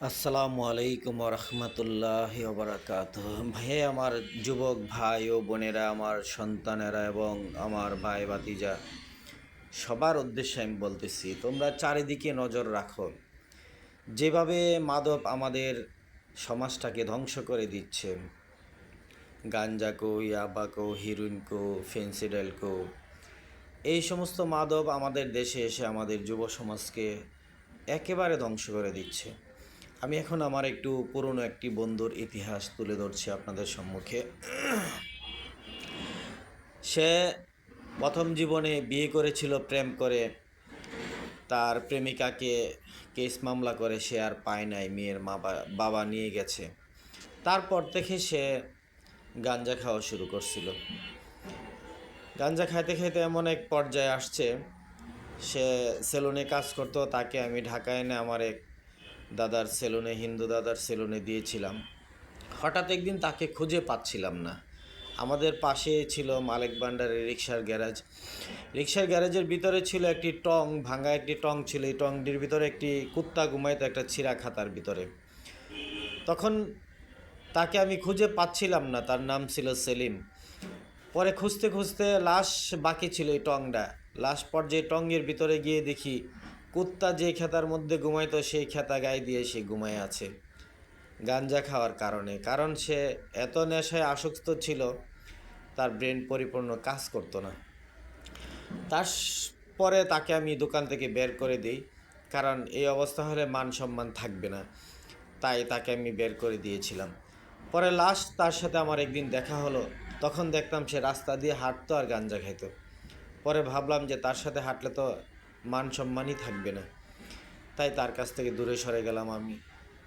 আসসালামু আলাইকুম রহমতুল্লাহি ওবরাকাতুহ। ভাই, আমার যুবক ভাই ও বোনেরা, আমার সন্তানেরা এবং আমার ভাই ভাতিজা সবার উদ্দেশ্যে আমি বলতেছি, তোমরা চারিদিকে নজর রাখো। যেভাবে মাদক আমাদের সমাজটাকে ধ্বংস করে দিচ্ছে, গাঞ্জা কো, ইয়াবা কো, হিরোইন কো, ফেন্সিডাল কো, এই সমস্ত মাদক আমাদের দেশে এসে আমাদের যুব সমাজকে একেবারে ধ্বংস করে দিচ্ছে। আমি এখন আমার একটু পুরনো একটি বন্ধুর ইতিহাস তুলে ধরছি আপনাদের সম্মুখে। সে প্রথম জীবনে বিয়ে করেছিল প্রেম করে, তার প্রেমিকাকে কেস মামলা করে সে আর পায় নাই, মেয়ের বাবা নিয়ে গেছে। তারপর থেকে সে গাঞ্জা খাওয়া শুরু করছিল। গাঞ্জা খাইতে খাইতে এমন এক পর্যায়ে আসছে, সে সেলুনে কাজ করতো, তাকে আমি ঢাকায় এনে আমার এক দাদার সেলুনে, হিন্দু দাদার সেলুনে দিয়েছিলাম। হঠাৎ একদিন তাকে খুঁজে পাচ্ছিলাম না। আমাদের পাশে ছিল মালিক ভান্ডারের রিক্সার গ্যারেজ। রিক্সার গ্যারেজের ভিতরে ছিল একটি টং, ভাঙা একটি টং ছিল। এই টংটির ভিতরে একটি কুত্তা ঘুমাইতো, একটা ছিঁড়া খাতার ভিতরে। তখন তাকে আমি খুঁজে পাচ্ছিলাম না, তার নাম ছিল সেলিম। পরে খুঁজতে খুঁজতে লাশ বাকি ছিল এই টংটা। লাশ পর্যায়ে টঙ্গের ভিতরে গিয়ে দেখি কুত্তা যে খেতার মধ্যে ঘুমাইতো সেই খেতা গায়ে দিয়ে সে ঘুমায় আছে, গাঞ্জা খাওয়ার কারণে। কারণ সে এত নেশায় আসক্ত ছিল, তার ব্রেন পরিপূর্ণ কাজ করতো না। তারপরে তাকে আমি দোকান থেকে বের করে দিই, কারণ এই অবস্থা হলে মান সম্মান থাকবে না। তাই তাকে আমি বের করে দিয়েছিলাম। পরে লাস্ট তার সাথে আমার একদিন দেখা হলো, তখন দেখতাম সে রাস্তা দিয়ে হাঁটতো আর গাঞ্জা খেত। পরে ভাবলাম যে তার সাথে হাঁটলে তো মান সম্মানই থাকবে না, তাই তার কাছ থেকে দূরে সরে গেলাম আমি।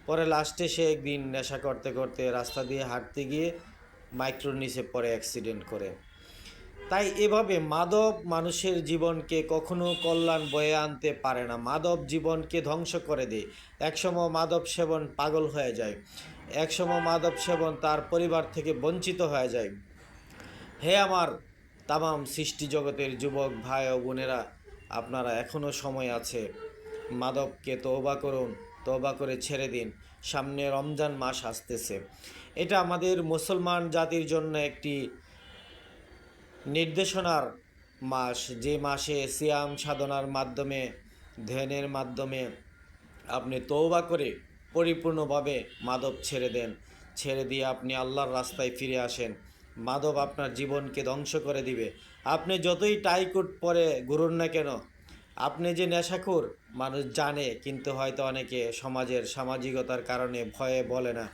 পরে লাস্টে সে একদিন নেশা করতে করতে রাস্তা দিয়ে হাঁটতে গিয়ে মাইক্রোর নিচে পরে অ্যাক্সিডেন্ট করে। তাই এভাবে মাদক মানুষের জীবনকে কখনো কল্যাণ বয়ে আনতে পারে না, মাদক জীবনকে ধ্বংস করে দেয়। একসময় মাদক সেবন পাগল হয়ে যায়, একসময় মাদক সেবন তার পরিবার থেকে বঞ্চিত হয়ে যায়। হে আমার তামাম সৃষ্টি জগতের যুবক ভাই ও বোনেরা, আপনারা এখনও সময় আছে। মাদককে তওবা করুন, তওবা করে ছেড়ে দিন। সামনে রমজান মাস আসতেছে। এটা আমাদের মুসলমান জাতির জন্য একটি নির্দেশনার মাস, যে মাসে সিয়াম সাধনার মাধ্যমে, ধ্যানের মাধ্যমে আপনি তওবা করে পরিপূর্ণভাবে মাদক ছেড়ে দেন। ছেড়ে দিয়ে আপনি আল্লাহর রাস্তায় ফিরে আসেন। মাদক আপনার জীবনকে ধ্বংস করে দিবে। আপনি যতই টাইকুট পরে ঘুরুন না কেন, আপনি যে নেশাখোর মানুষ জানে, কিন্তু হয়তো অনেকে সমাজের সামাজিকতার কারণে ভয়ে বলে না,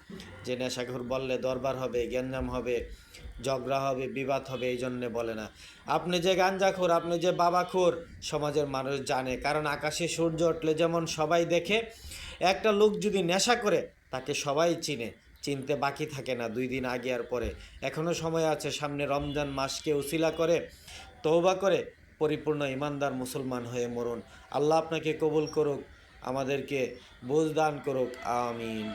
যে নেশাখোর বললে দরবার হবে, গ্যাঞ্জাম হবে, ঝগড়া হবে, বিবাদ হবে, এই জন্যে বলে না। আপনি যে গাঞ্জাখোর, আপনি যে বাবাখোর, সমাজের মানুষ জানে। কারণ আকাশে সূর্য উঠলে যেমন সবাই দেখে, একটা লোক যদি নেশা করে তাকে সবাই চিনে, চিনতে বাকি থাকে না 2 দিন আগে আর পরে। এখনও সময় আছে, সামনে রমজান মাসকে উসিলা করে তওবা করে পরিপূর্ণ ইমানদার মুসলমান হয়ে মরুন। আল্লাহ আপনাকে কবুল করুক, আমাদেরকে বুঝ দান করুক, আমিন।